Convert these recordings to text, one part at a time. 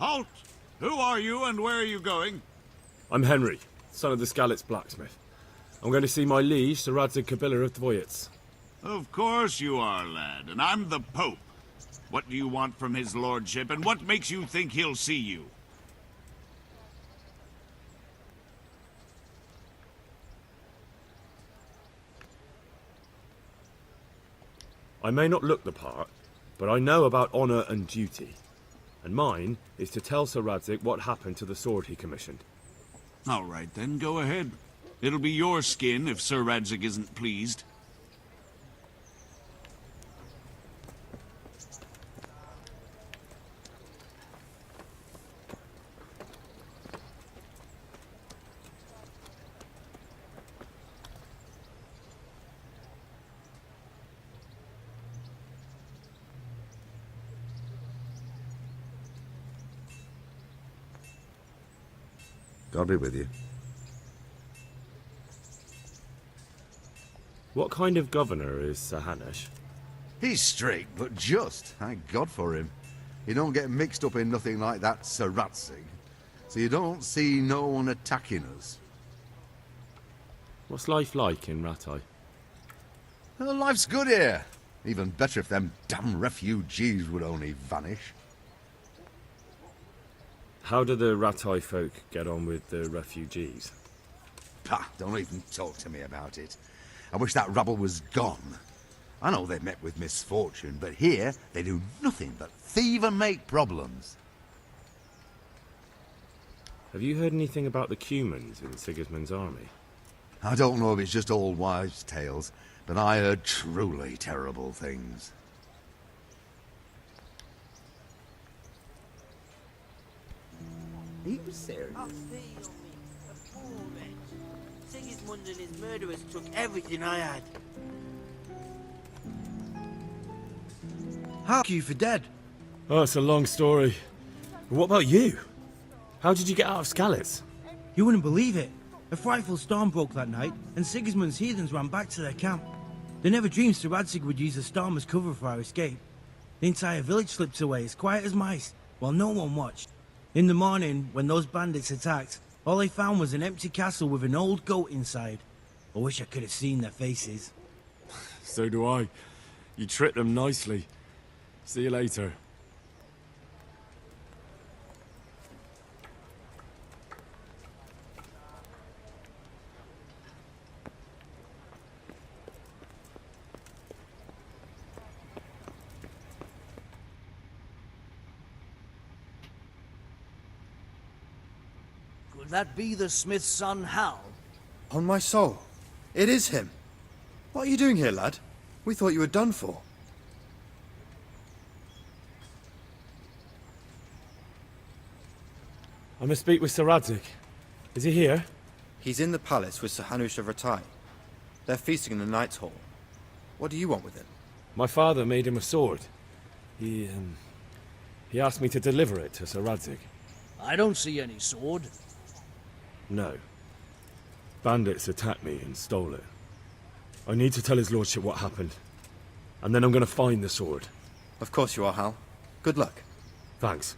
Halt! Who are you and where are you going? I'm Henry, son of the Skalitz blacksmith. I'm going to see my liege, Sir Radzig Kabila of VIII. Of course you are, lad, and I'm the Pope. What do you want from his lordship, and what makes you think he'll see you? I may not look the part, but I know about honour and duty. And mine is to tell Sir Radzig what happened to the sword he commissioned. All right, then, go ahead. It'll be your skin if Sir Radzig isn't pleased. God be with you. What kind of governor is Sir Hanush? He's strict, but just. Thank God for him. You don't get mixed up in nothing like that, Sir Radzig. So you don't see no one attacking us. What's life like in Rattay? Well, life's good here. Even better if them damn refugees would only vanish. How do the Rattay folk get on with the refugees? Pah, don't even talk to me about it. I wish that rabble was gone. I know they met with misfortune, but here they do nothing but thieve and make problems. Have you heard anything about the Cumans in Sigismund's army? I don't know if it's just old wives' tales, but I heard truly terrible things. He was serious. Oh, feel me. A poor wretch. Sigismund and his murderers took everything I had. How are you for dead? Oh, it's a long story. But what about you? How did you get out of Skalitz? You wouldn't believe it. A frightful storm broke that night, and Sigismund's heathens ran back to their camp. They never dreamed Sir Radzig would use the storm as cover for our escape. The entire village slipped away as quiet as mice, while no one watched. In the morning, when those bandits attacked, all they found was an empty castle with an old goat inside. I wish I could have seen their faces. So do I. You tricked them nicely. See you later. Could that be the smith's son, Hal? On my soul, it is him. What are you doing here, lad? We thought you were done for. I must speak with Sir Radzig. Is he here? He's in the palace with Sir Hanush of Rattay. They're feasting in the Knight's Hall. What do you want with him? My father made him a sword. He asked me to deliver it to Sir Radzig. I don't see any sword. No. Bandits attacked me and stole it. I need to tell his lordship what happened. And then I'm going to find the sword. Of course you are, Hal. Good luck. Thanks.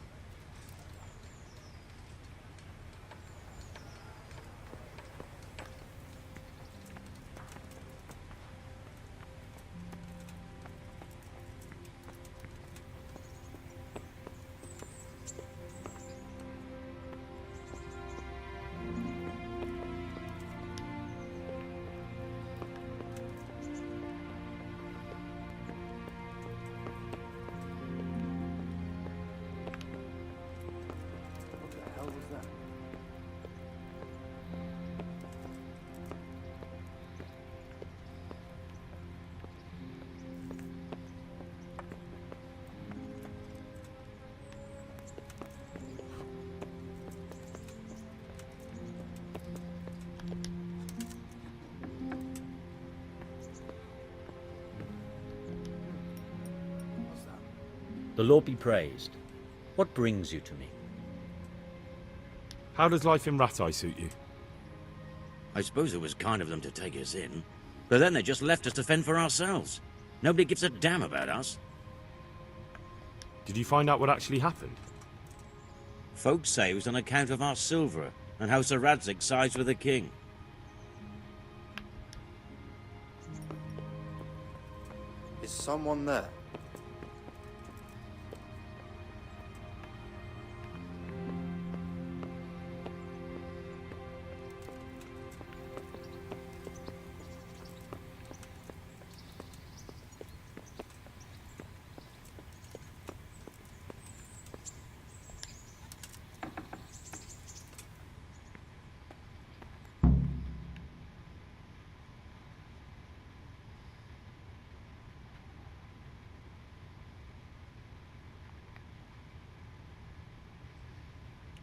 The Lord be praised. What brings you to me? How does life in Rattay suit you? I suppose it was kind of them to take us in. But then they just left us to fend for ourselves. Nobody gives a damn about us. Did you find out what actually happened? Folks say it was on account of our silver and how Sir Radzig sides with the king. Is someone there?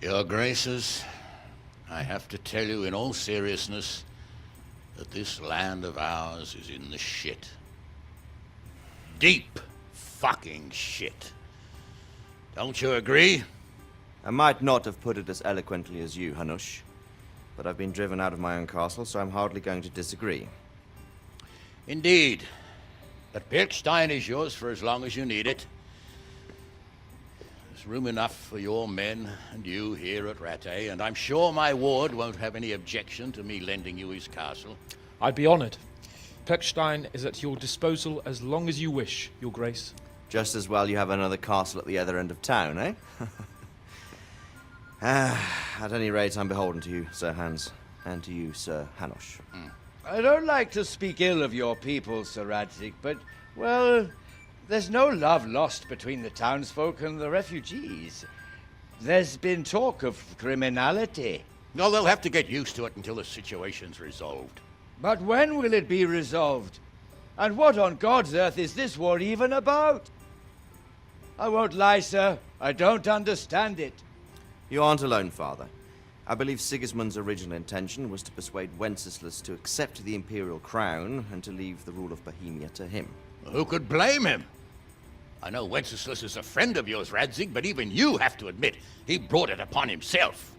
Your Graces, I have to tell you in all seriousness that this land of ours is in the shit. Deep fucking shit. Don't you agree? I might not have put it as eloquently as you, Hanush, but I've been driven out of my own castle, so I'm hardly going to disagree. Indeed. But Pirkstein is yours for as long as you need it. There's room enough for your men and you here at Rattay, and I'm sure my ward won't have any objection to me lending you his castle. I'd be honored. Pirkstein is at your disposal as long as you wish, Your Grace. Just as well you have another castle at the other end of town, eh? At any rate, I'm beholden to you, Sir Hans, and to you, Sir Hanush. I don't like to speak ill of your people, Sir Radzig, but, well, there's no love lost between the townsfolk and the refugees. There's been talk of criminality. No, they'll have to get used to it until the situation's resolved. But when will it be resolved? And what on God's earth is this war even about? I won't lie, sir. I don't understand it. You aren't alone, Father. I believe Sigismund's original intention was to persuade Wenceslas to accept the imperial crown and to leave the rule of Bohemia to him. Who could blame him? I know Wenceslas is a friend of yours, Radzig, but even you have to admit he brought it upon himself.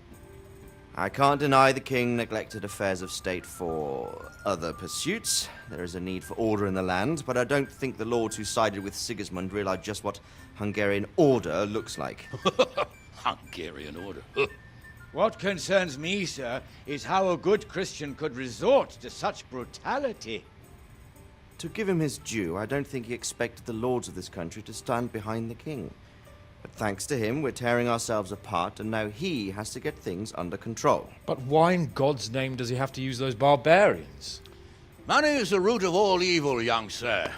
I can't deny the king neglected affairs of state for other pursuits. There is a need for order in the land, but I don't think the lords who sided with Sigismund realized just what Hungarian order looks like. Hungarian order? What concerns me, sir, is how a good Christian could resort to such brutality. To give him his due, I don't think he expected the lords of this country to stand behind the king. But thanks to him, we're tearing ourselves apart, and now he has to get things under control. But why in God's name does he have to use those barbarians? Money is the root of all evil, young sir.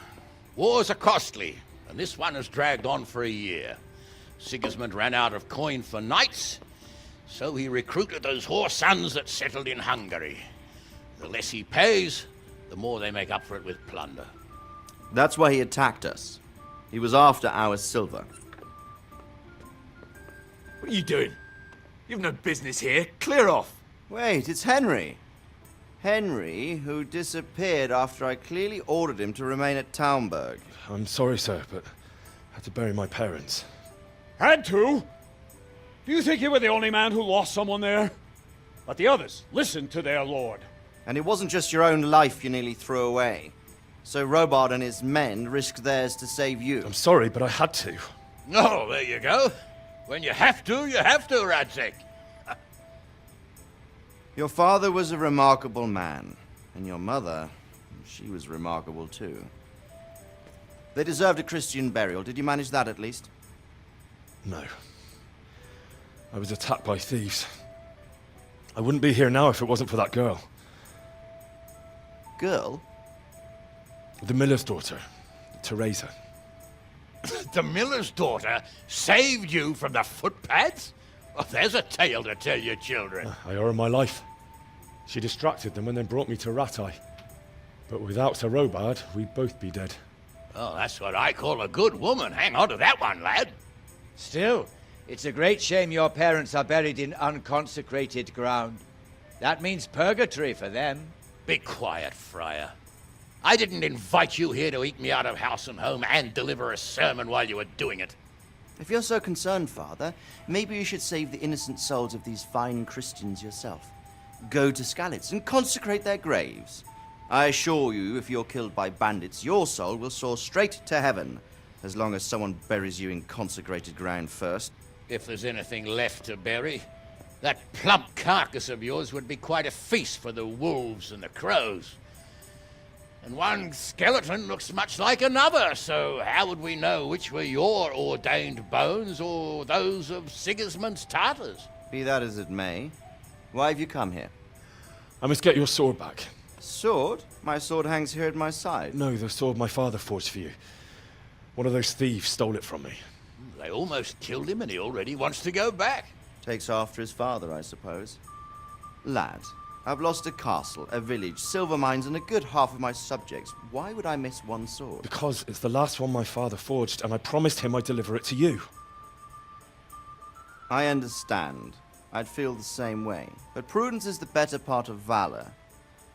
Wars are costly, and this one has dragged on for a year. Sigismund ran out of coin for knights, so he recruited those whore sons that settled in Hungary. The less he pays, the more they make up for it with plunder. That's why he attacked us. He was after our silver. What are you doing? You've no business here. Clear off. Wait, it's Henry. Henry, who disappeared after I clearly ordered him to remain at Taunberg. I'm sorry, sir, but I had to bury my parents. Had to? Do you think you were the only man who lost someone there? But the others listened to their lord. And it wasn't just your own life you nearly threw away. So Robard and his men risked theirs to save you. I'm sorry, but I had to. Oh, there you go. When you have to, Radzig. Your father was a remarkable man, and your mother, she was remarkable too. They deserved a Christian burial. Did you manage that at least? No. I was attacked by thieves. I wouldn't be here now if it wasn't for that girl. Girl? The miller's daughter, Teresa. The miller's daughter saved you from the footpads? Oh, there's a tale to tell your children. I owe her my life. She distracted them and then brought me to Rattay. But without Sir Robard, we'd both be dead. Oh, that's what I call a good woman. Hang on to that one, lad. Still, it's a great shame your parents are buried in unconsecrated ground. That means purgatory for them. Be quiet, Friar. I didn't invite you here to eat me out of house and home and deliver a sermon while you were doing it. If you're so concerned, Father, maybe you should save the innocent souls of these fine Christians yourself. Go to Skalitz and consecrate their graves. I assure you, if you're killed by bandits, your soul will soar straight to heaven, as long as someone buries you in consecrated ground first. if there's anything left to bury. That plump carcass of yours would be quite a feast for the wolves and the crows. And one skeleton looks much like another, so how would we know which were your ordained bones or those of Sigismund's Tartars? Be that as it may, why have you come here? I must get your sword back. Sword? My sword hangs here at my side. No, the sword my father forged for you. One of those thieves stole it from me. They almost killed him and he already wants to go back. Takes after his father, I suppose. Lad, I've lost a castle, a village, silver mines, and a good half of my subjects. Why would I miss one sword? Because it's the last one my father forged, and I promised him I'd deliver it to you. I understand. I'd feel the same way. But prudence is the better part of valor,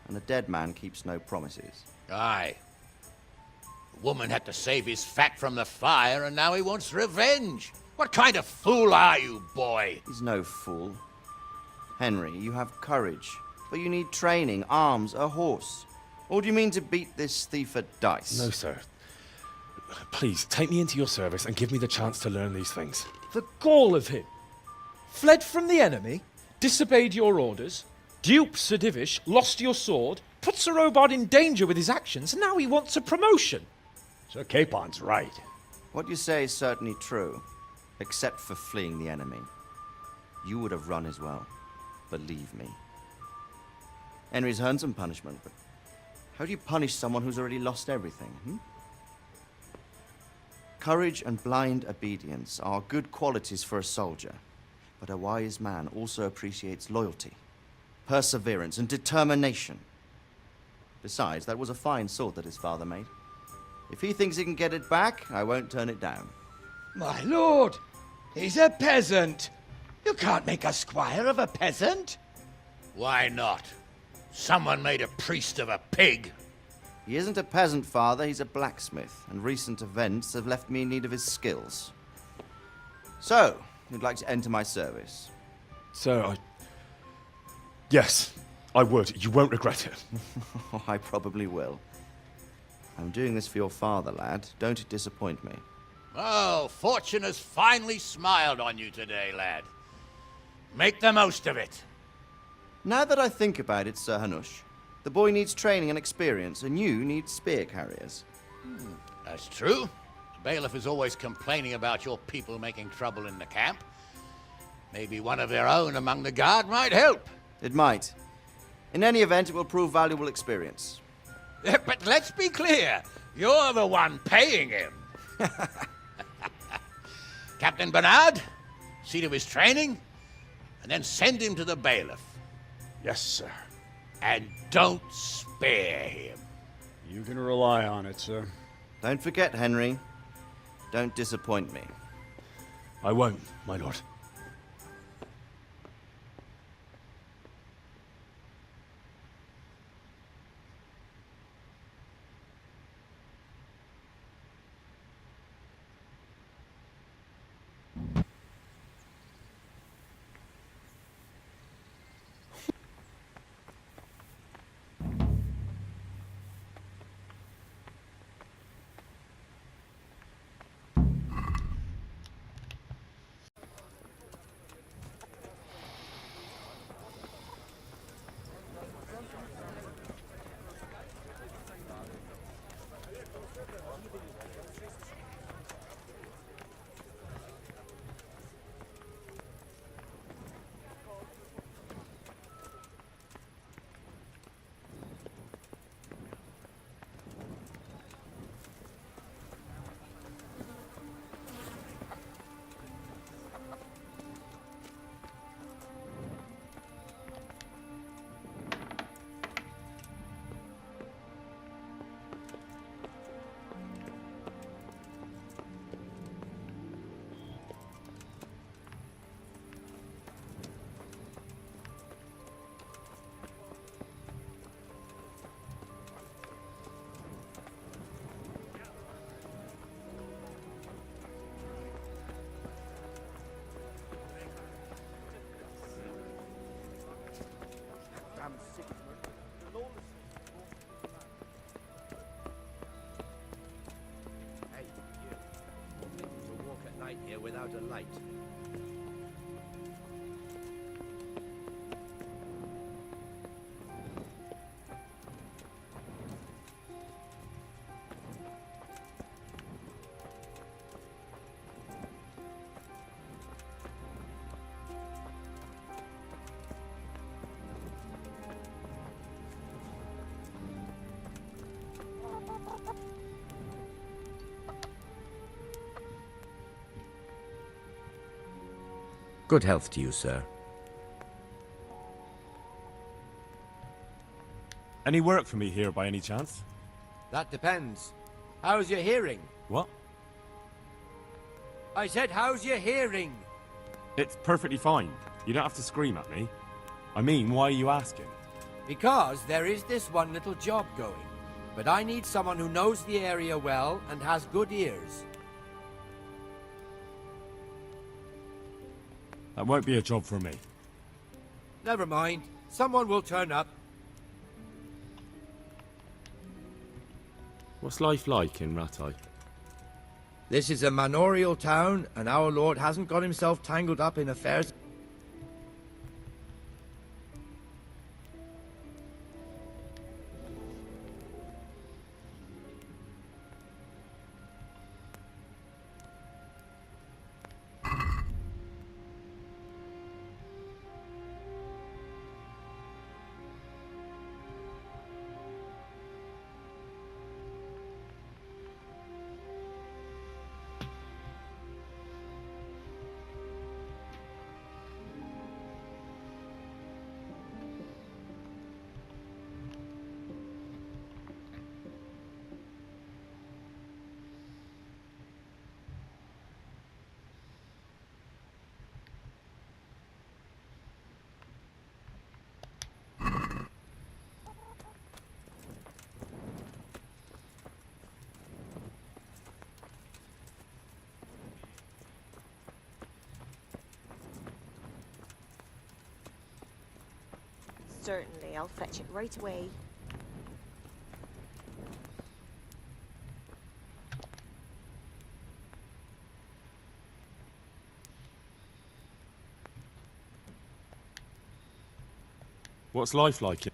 and a dead man keeps no promises. Aye. The woman had to save his fat from the fire, and now he wants revenge. What kind of fool are you, boy? He's no fool. Henry, you have courage, but you need training, arms, a horse. Or do you mean to beat this thief at dice? No, sir. Please, take me into your service and give me the chance to learn these things. The gall of him. Fled from the enemy, disobeyed your orders, duped Sir Divish, lost your sword, put Sir Robard in danger with his actions, and now he wants a promotion. Sir Capon's right. What you say is certainly true, except for fleeing the enemy. You would have run as well, believe me. Henry's earned some punishment, but how do you punish someone who's already lost everything, Courage and blind obedience are good qualities for a soldier, but a wise man also appreciates loyalty, perseverance, and determination. Besides, that was a fine sword that his father made. If he thinks he can get it back, I won't turn it down. My lord, he's a peasant. You can't make a squire of a peasant. Why not? Someone made a priest of a pig. He isn't a peasant, father, he's a blacksmith, and recent events have left me in need of his skills. So, you'd like to enter my service? Sir, Yes, I would. You won't regret it. I probably will. I'm doing this for your father, lad. Don't disappoint me. Oh, fortune has finally smiled on you today, lad. Make the most of it. Now that I think about it, Sir Hanush, the boy needs training and experience, and you need spear carriers. That's true. The bailiff is always complaining about your people making trouble in the camp. Maybe one of their own among the guard might help. It might. In any event, it will prove valuable experience. But let's be clear. You're the one paying him. Captain Bernard, see to his training, and then send him to the bailiff. Yes, sir. And don't spare him. You can rely on it, sir. Don't forget, Henry. Don't disappoint me. I won't, my lord. Hey, you. To walk at night here without a light. Good health to you, sir. Any work for me here by any chance? That depends. How's your hearing? What? I said, how's your hearing? It's perfectly fine. You don't have to scream at me. I mean, why are you asking? Because there is this one little job going. But I need someone who knows the area well and has good ears. That won't be a job for me. Never mind. Someone will turn up. What's life like in Ratai? This is a manorial town, and our lord hasn't got himself tangled up in affairs. Certainly, I'll fetch it right away. What's life like?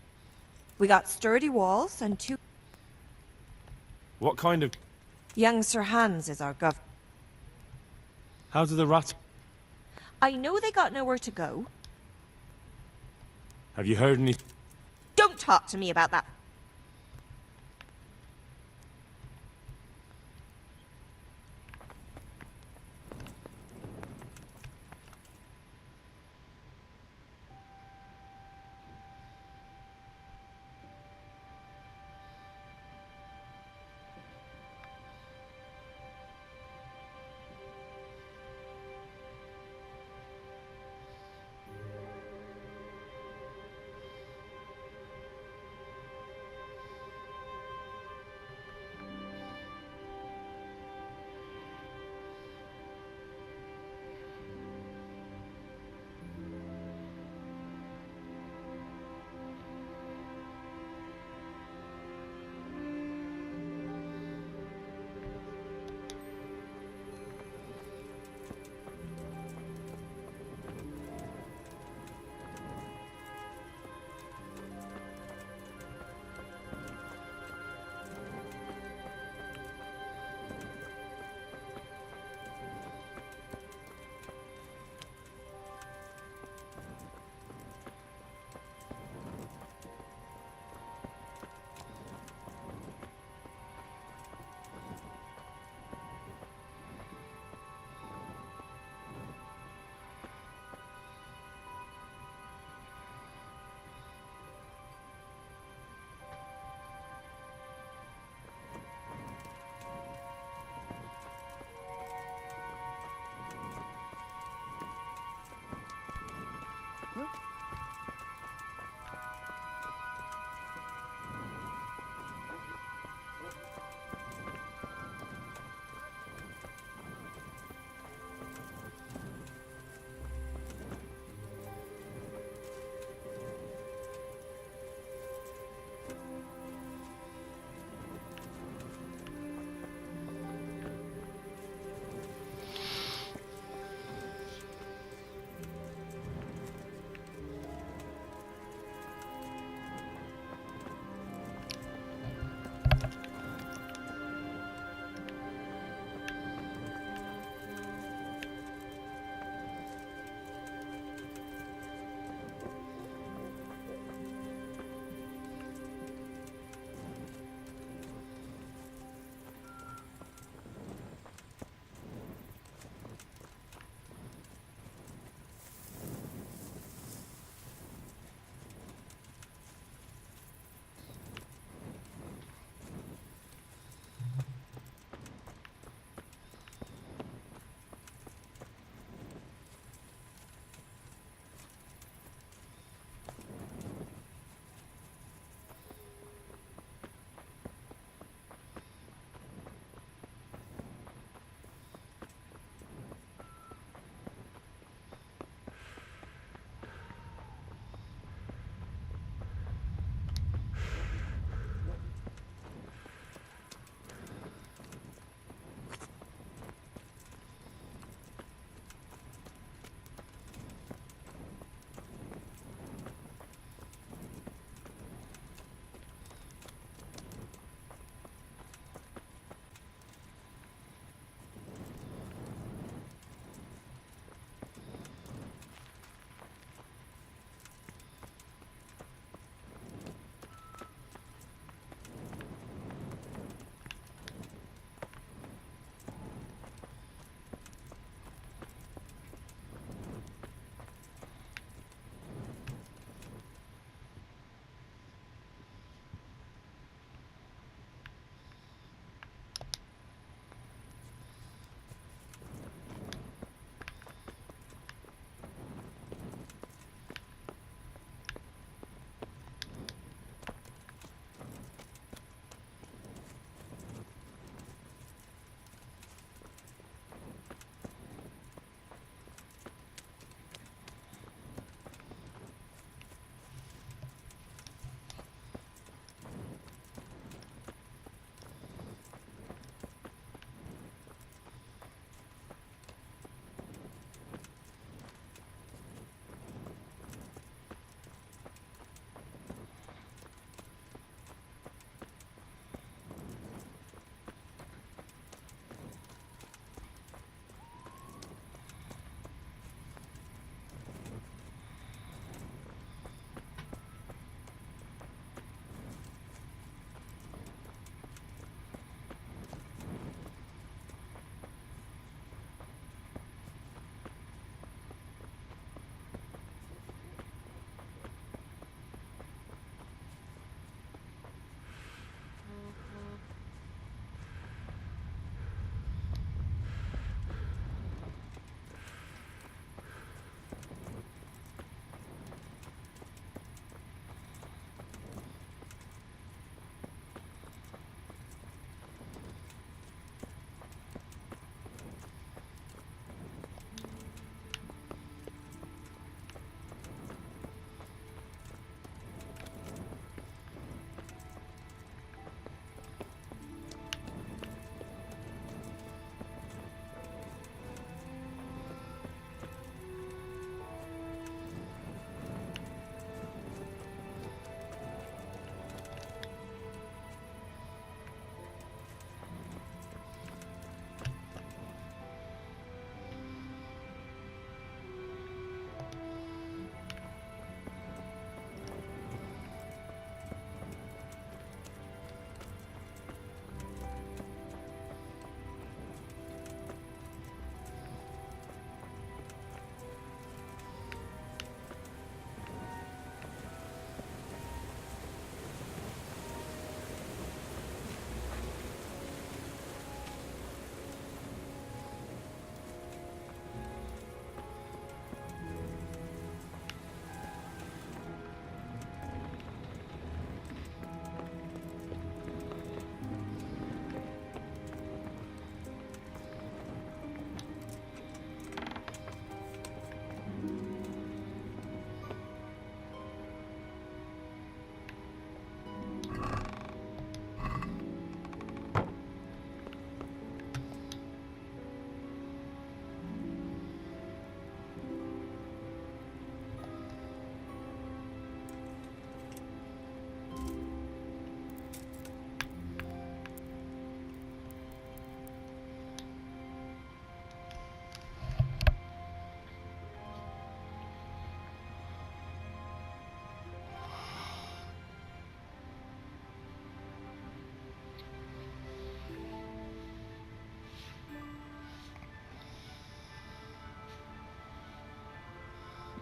We got sturdy walls and 2... What kind of... Young Sir Hans is our gov... How do the rats... I know they got nowhere to go. Have you heard any... Don't talk to me about that.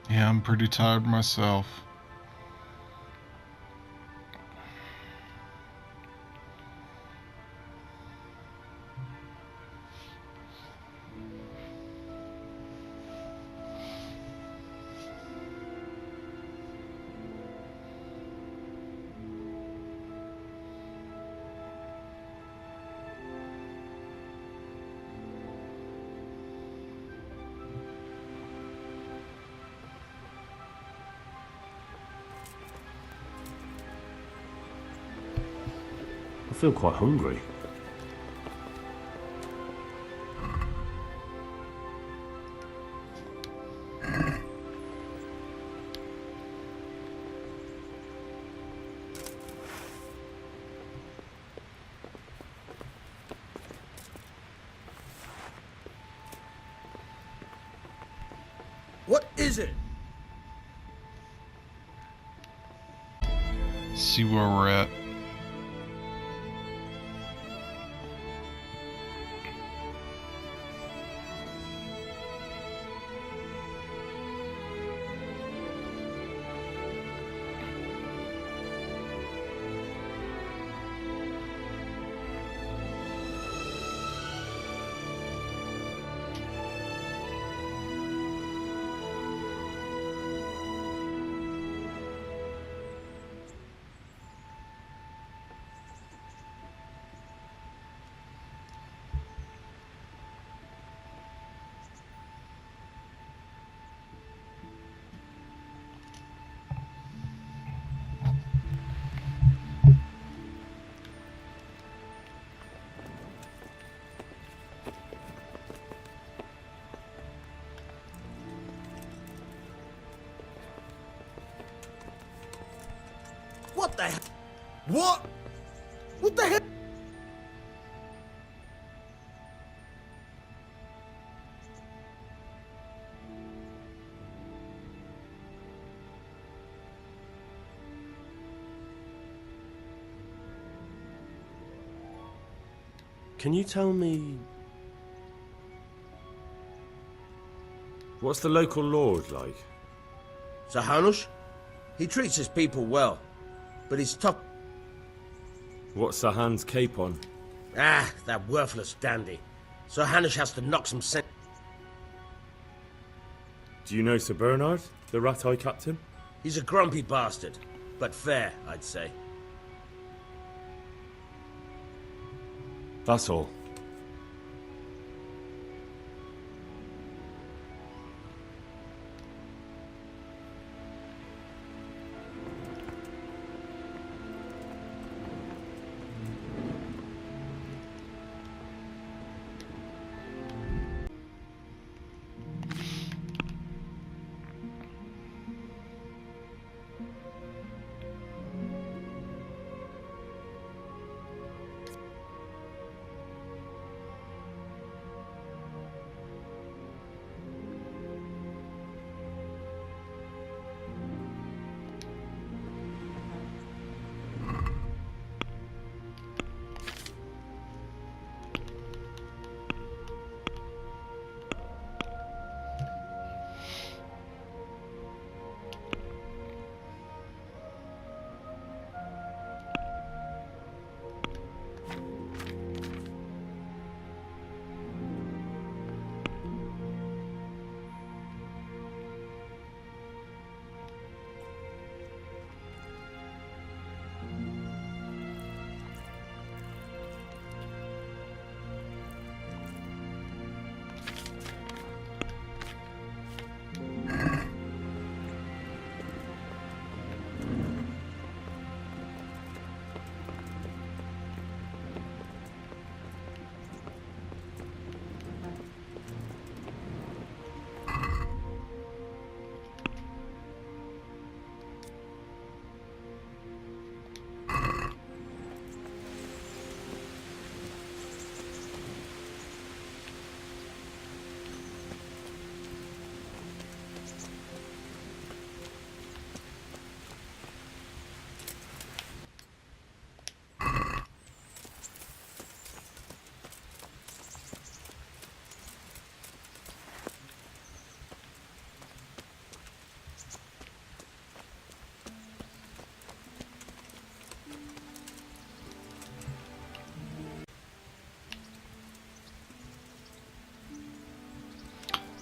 Yeah, I'm pretty tired myself. I feel quite hungry. What is it? See where we're at. What the hell? What? What the hell? Can you tell me... What's the local lord like? Sir Hanush? He treats his people well, but he's tough. What's Sir Han's cape on? Ah, that worthless dandy. Sir Hanush has to knock some sense. Do you know Sir Bernard, the rat-eye captain? He's a grumpy bastard, but fair, I'd say. That's all.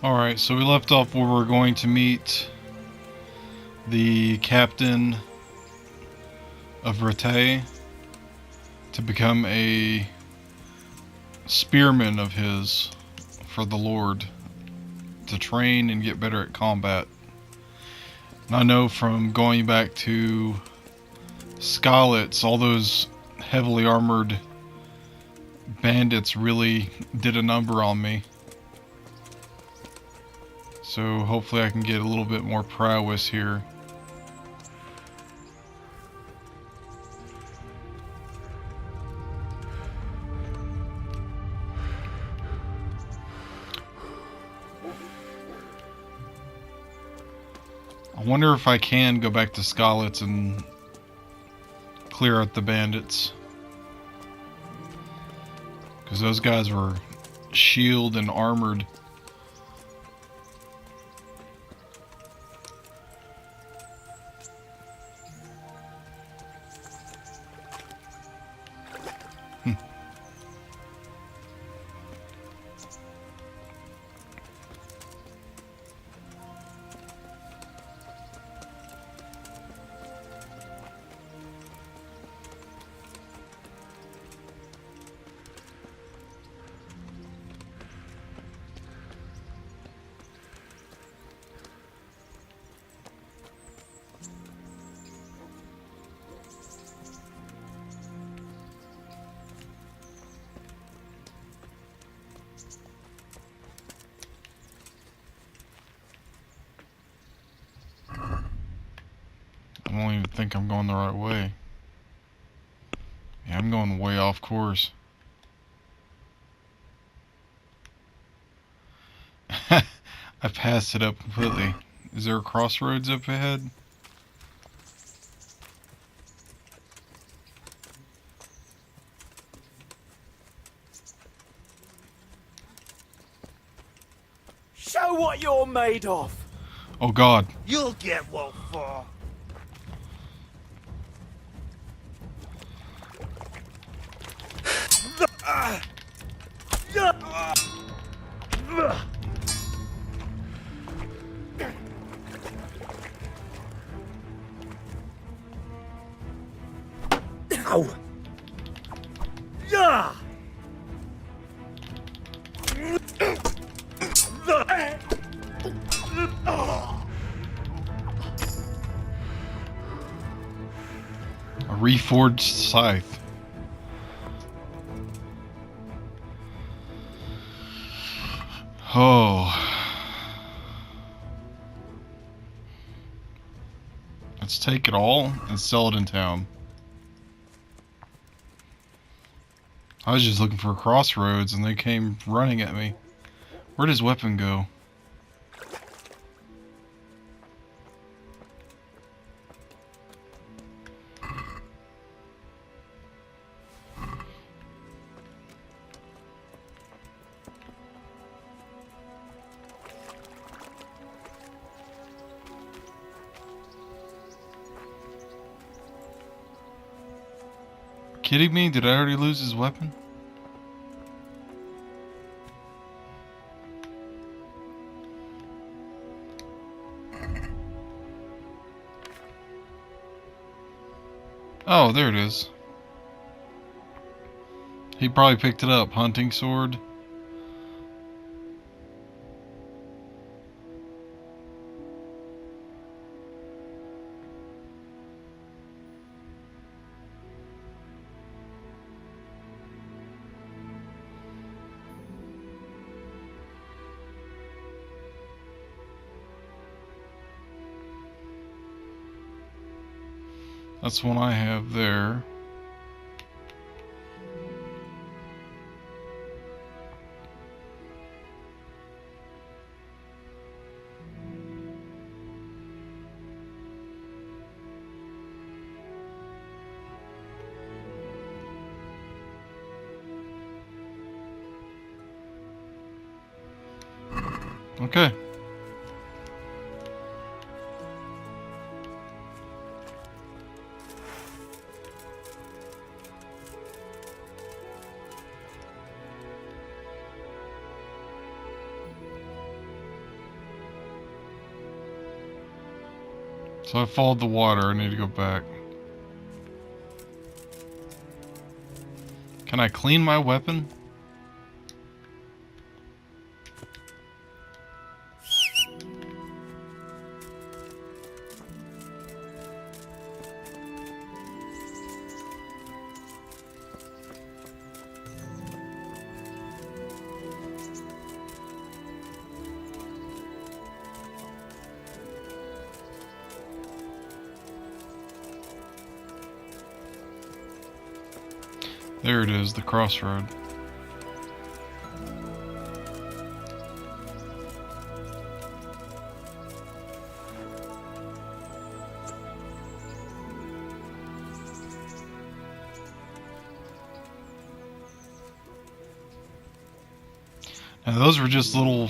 Alright, so we left off where we're going to meet the captain of VIII to become a spearman of his for the Lord, to train and get better at combat. And I know from going back to Skalitz, all those heavily armored bandits really did a number on me. So hopefully I can get a little bit more prowess here. I wonder if I can go back to Skalitz and clear out the bandits. Because those guys were shield and armored. I don't even think I'm going the right way. Yeah, I'm going way off course. I passed it up completely. Is there a crossroads up ahead? Show what you're made of. Oh God. You'll get what for. Ow. Yeah. A reforged scythe. Oh. Let's take it all and sell it in town. I was just looking for a crossroads and they came running at me. Where'd his weapon go? Kidding me? Did I already lose his weapon? Oh, there it is. He probably picked it up. Hunting sword. That's one I have there. Okay. So I followed the water. I need to go back. Can I clean my weapon? There it is, the crossroad. Now those were just little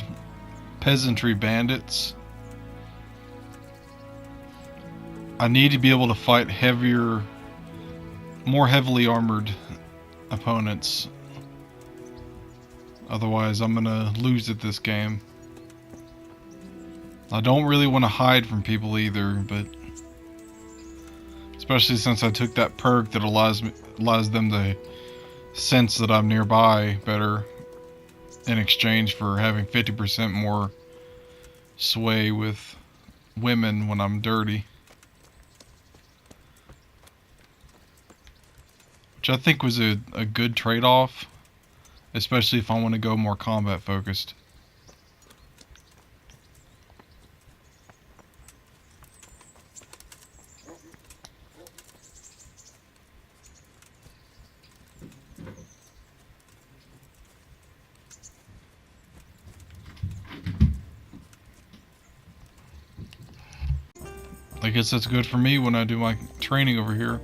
peasantry bandits. I need to be able to fight heavier, more heavily armored opponents. Otherwise, I'm gonna lose at this game. I don't really want to hide from people either, but especially since I took that perk that allows them to sense that I'm nearby better in exchange for having 50% more sway with women when I'm dirty. Which I think was a good trade-off, especially if I want to go more combat focused. I guess that's good for me when I do my training over here,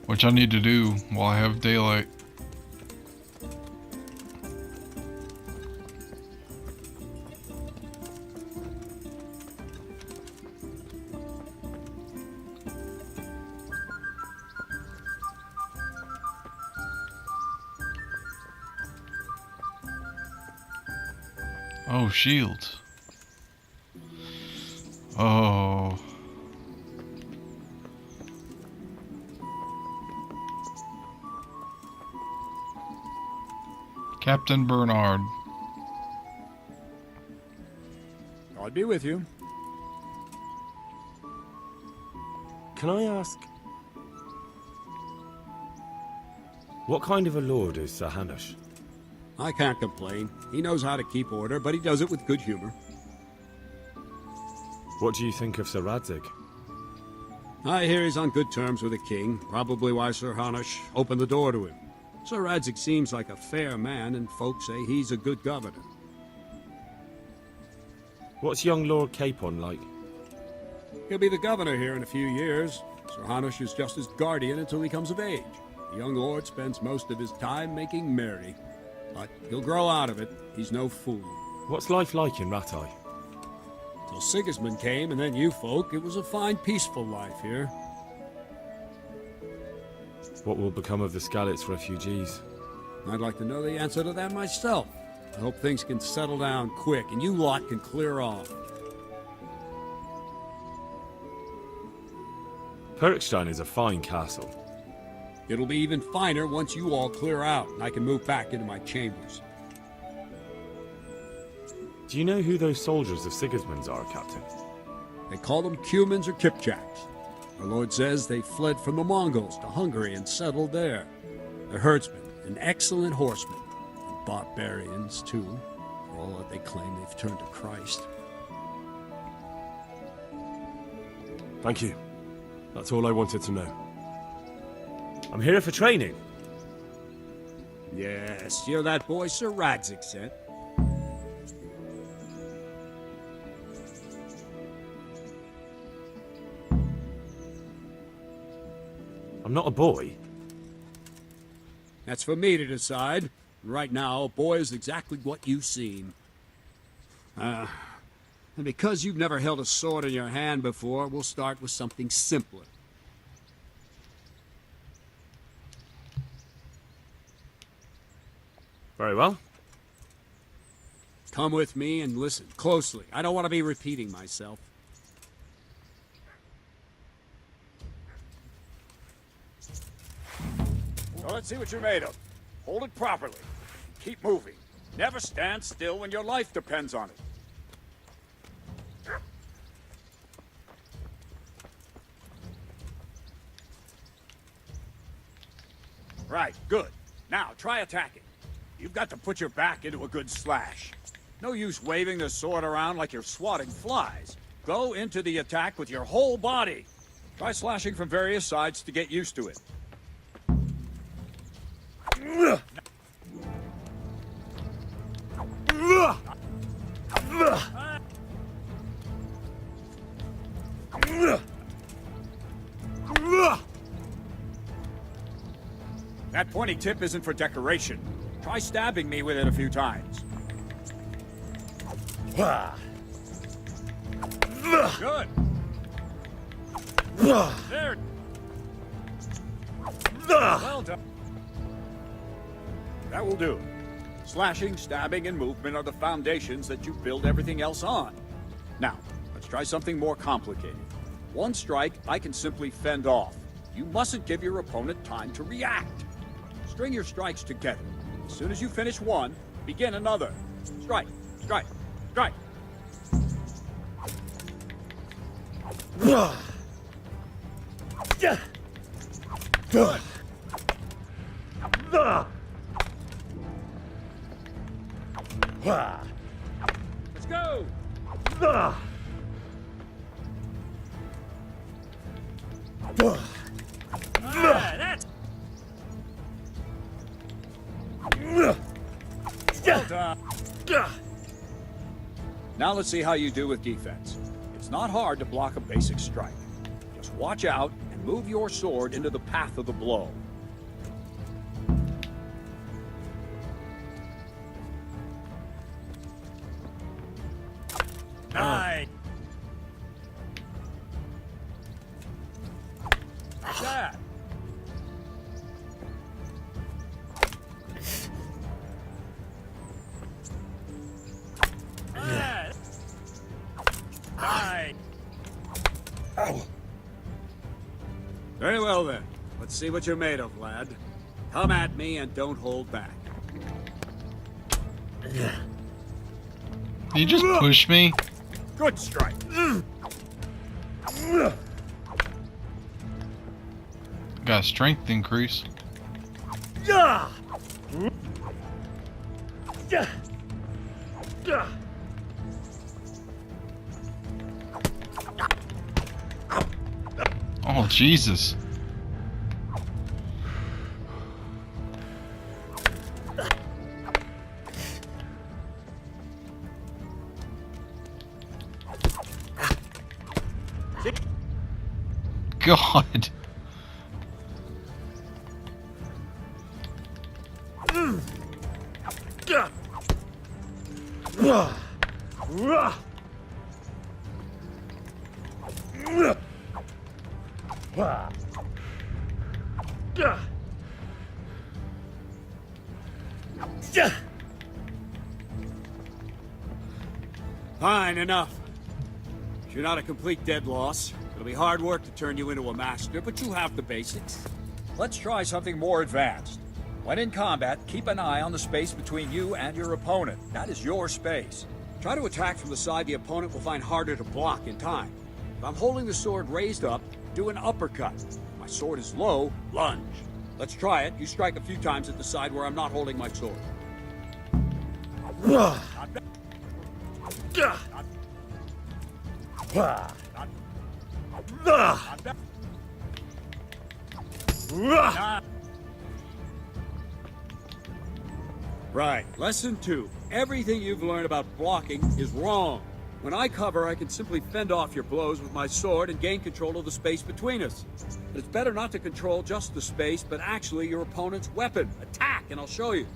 which I need to do while I have daylight. Oh, shields. Oh. Captain Bernard. I'll be with you. Can I ask, what kind of a lord is Sir Hanush? I can't complain. He knows how to keep order, but he does it with good humor. What do you think of Sir Radzig? I hear he's on good terms with the king, probably why Sir Hanush opened the door to him. Sir Radzig seems like a fair man, and folks say he's a good governor. What's young Lord Capon like? He'll be the governor here in a few years. Sir Hanush is just his guardian until he comes of age. The young lord spends most of his time making merry. But he'll grow out of it. He's no fool. What's life like in Rattay? Till Sigismund came, and then you folk, it was a fine, peaceful life here. What will become of the Skalitz refugees? I'd like to know the answer to that myself. I hope things can settle down quick, and you lot can clear off. Perkstein is a fine castle. It'll be even finer once you all clear out, and I can move back into my chambers. Do you know who those soldiers of Sigismund's are, Captain? They call them Cumans or Kipchaks. Our lord says they fled from the Mongols to Hungary and settled there. They're herdsmen and excellent horsemen. And barbarians, too, for all that they claim they've turned to Christ. thank you. That's all I wanted to know. I'm here for training. Yes, you're that boy Sir Radzig sent. I'm not a boy. That's for me to decide. Right now, a boy is exactly what you seem. And because you've never held a sword in your hand before, we'll start with something simpler. Very well. Come with me and listen closely. I don't want to be repeating myself. So let's see what you're made of. Hold it properly. Keep moving. Never stand still when your life depends on it. Right, good. Now, try attacking. You've got to put your back into a good slash. No use waving the sword around like you're swatting flies. Go into the attack with your whole body. Try slashing from various sides to get used to it. That pointy tip isn't for decoration. Try stabbing me with it a few times. Good. There. Well done. That will do. Slashing, stabbing, and movement are the foundations that you build everything else on. Now, let's try something more complicated. One strike, I can simply fend off. You mustn't give your opponent time to react. String your strikes together. As soon as you finish one, begin another. Strike, strike, strike. Good. Let's go. That's well done. Now let's see how you do with defense. It's not hard to block a basic strike. Just watch out and move your sword into the path of the blow. Nice. That. Very well then. Let's see what you're made of, lad. Come at me and don't hold back. You just push me. Good strike. Got a strength increase. Oh, Jesus. God. Fine, enough. You're not a complete dead loss. It'll be hard work to turn you into a master, but you have the basics. Let's try something more advanced. When in combat, keep an eye on the space between you and your opponent. That is your space. Try to attack from the side the opponent will find harder to block in time. If I'm holding the sword raised up, do an uppercut. If my sword is low, lunge. Let's try it. You strike a few times at the side where I'm not holding my sword. Not bad. Not bad. Right. Lesson 2. Everything you've learned about blocking is wrong. When I cover, I can simply fend off your blows with my sword and gain control of the space between us. But it's better not to control just the space, but actually your opponent's weapon. Attack, and I'll show you.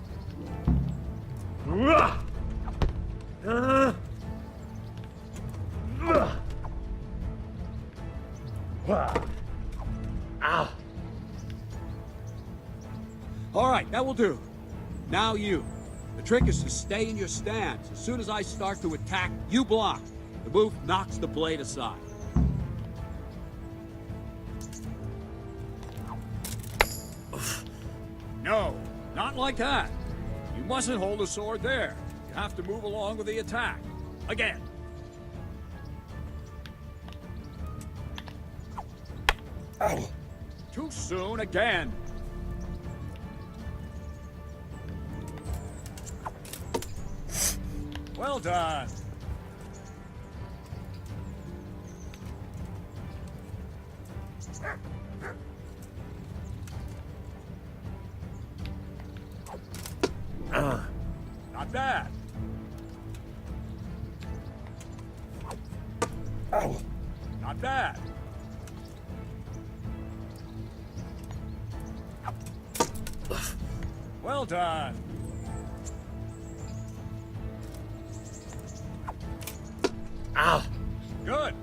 Ow. All right, that will do. Now you. The trick is to stay in your stance. As soon as I start to attack, you block. The move knocks the blade aside. No, not like that. You mustn't hold a sword there. You have to move along with the attack. Again. Ow. Too soon again. Well done. Not bad. Ow. Not bad. Well done. Ow. Good.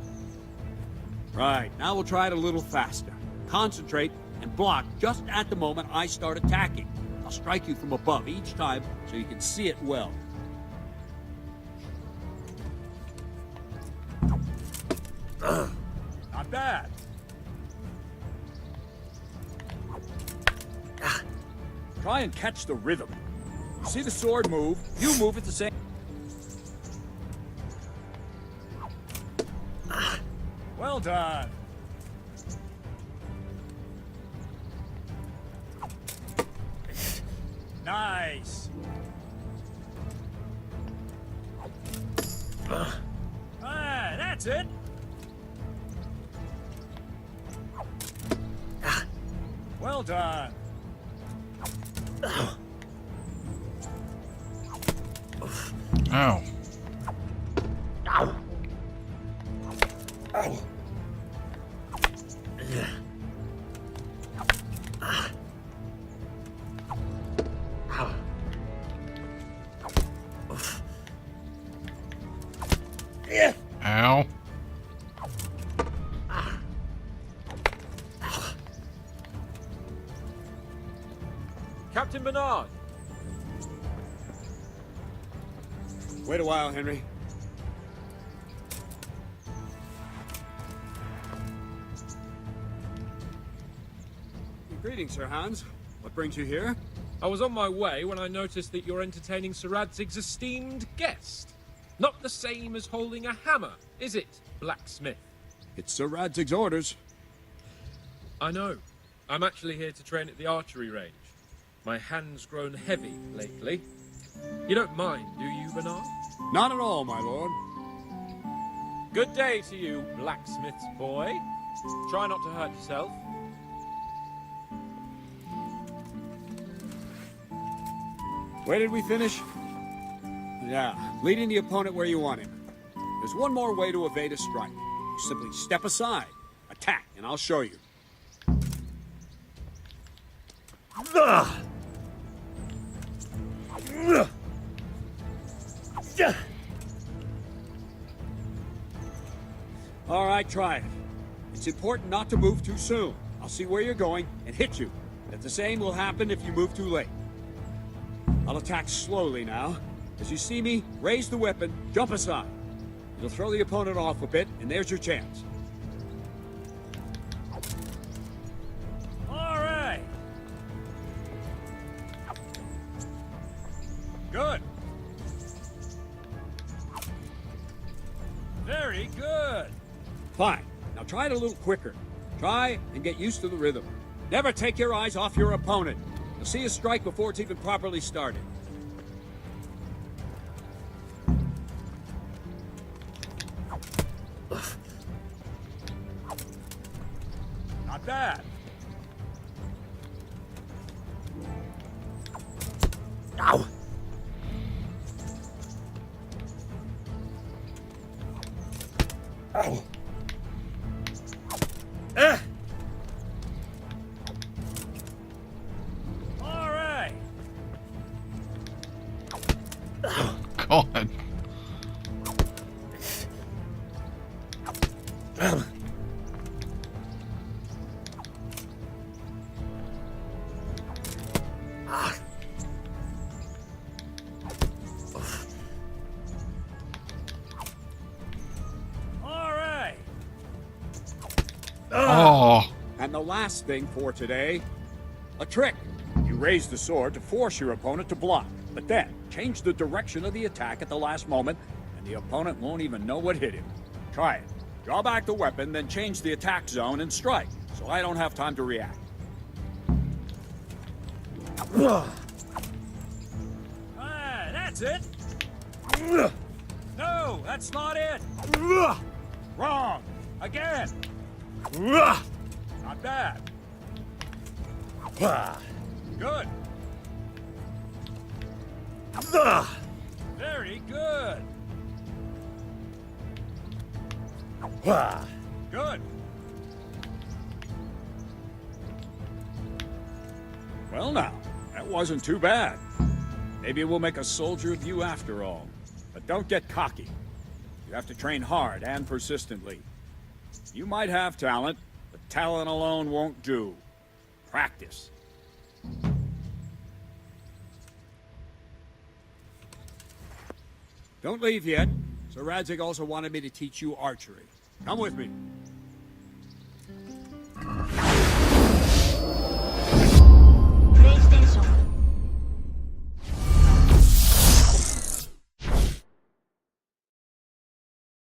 Right, now we'll try it a little faster. Concentrate and block just at the moment I start attacking. I'll strike you from above each time so you can see it well. Not bad. Try and catch the rhythm. You see the sword move, you move at the same... Well done. Nice. That's it. Well done. Ow. Ow. Ow. Ow. Captain Bernard! Wait a while, Henry. Greetings, Sir Hans. What brings you here? I was on my way when I noticed that you're entertaining Sir Radzig's esteemed guest. Not the same as holding a hammer, is it, blacksmith? It's Sir Radzig's orders. I know. I'm actually here to train at the archery range. My hand's grown heavy lately. You don't mind, do you, Bernard? Not at all, my lord. Good day to you, blacksmith's boy. Try not to hurt yourself. Where did we finish? Yeah, leading the opponent where you want him. There's one more way to evade a strike. You simply step aside, attack, and I'll show you. All right, try it. It's important not to move too soon. I'll see where you're going and hit you. But the same will happen if you move too late. I'll attack slowly now. As you see me, raise the weapon, jump aside. It'll throw the opponent off a bit, and there's your chance. All right. Good. Very good. Fine. Now try it a little quicker. Try and get used to the rhythm. Never take your eyes off your opponent. You'll see a strike before it's even properly started. Not bad. Ow! Ow! All right. God. And the last thing for today, a trick. You raise the sword to force your opponent to block, but then change the direction of the attack at the last moment, and the opponent won't even know what hit him. Try it. Draw back the weapon, then change the attack zone and strike, so I don't have time to react. That's it. No, that's not it. Wrong. Again. Not bad. Good. Very good. Good. Well now, that wasn't too bad. Maybe we'll make a soldier of you after all. But don't get cocky. You have to train hard and persistently. You might have talent, but talent alone won't do. Practice. Don't leave yet. Sir Radzig also wanted me to teach you archery. Come with me.